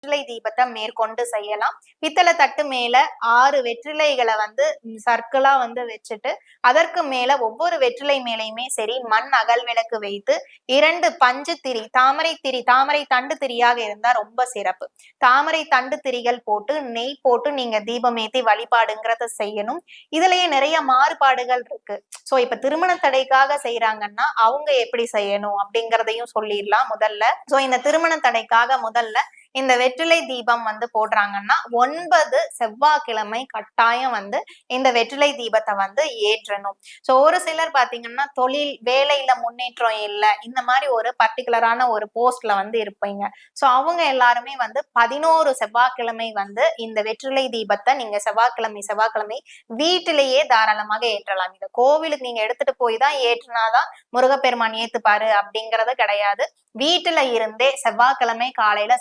வெற்றிலை தீபத்தை மேற்கொண்டு செய்யலாம். பித்தளை தட்டு மேல 6 வெற்றிலைகளை வந்து சர்க்கிளா வந்து வச்சுட்டு அதற்கு மேல ஒவ்வொரு வெற்றிலை மேலையுமே சரி மண் அகல் விளக்கு வைத்து 2 பஞ்சு திரி, தாமரை தண்டு திரியாக இருந்தா ரொம்ப சிறப்பு. தாமரை தண்டு திரிகள் போட்டு நெய் போட்டு நீங்க தீபம் ஏத்தி வழிபாடுங்கிறத செய்யணும். இதுலயே நிறைய மாறுபாடுகள் இருக்கு. சோ இப்ப திருமண தடைக்காக செய்யறாங்கன்னா அவங்க எப்படி செய்யணும் அப்படிங்கிறதையும் சொல்லிடலாம் முதல்ல. சோ இந்த திருமண தடைக்காக முதல்ல இந்த வெற்றிலை தீபம் வந்து போடுறாங்கன்னா 9 செவ்வாய்க்கிழமை கட்டாயம் வந்து இந்த வெற்றிலை தீபத்தை வந்து ஏற்றணும். சோ ஒரு சிலர் பாத்தீங்கன்னா தொழில் வேலையில முன்னேற்றம் இல்லை, இந்த மாதிரி ஒரு பர்டிகுலரான ஒரு போஸ்ட்ல வந்து இருப்பீங்க. சோ அவங்க எல்லாருமே வந்து 11 செவ்வாய்க்கிழமை வந்து இந்த வெற்றிலை தீபத்தை நீங்க செவ்வாய்க்கிழமை வீட்டிலேயே தாராளமாக ஏற்றலாம். இந்த கோவிலுக்கு நீங்க எடுத்துட்டு போய் தான் ஏற்றினாதான் முருகப்பெருமான் ஏத்துப்பாரு அப்படிங்கறது கிடையாது. வீட்டுல இருந்தே செவ்வாய்க்கிழமை காலையில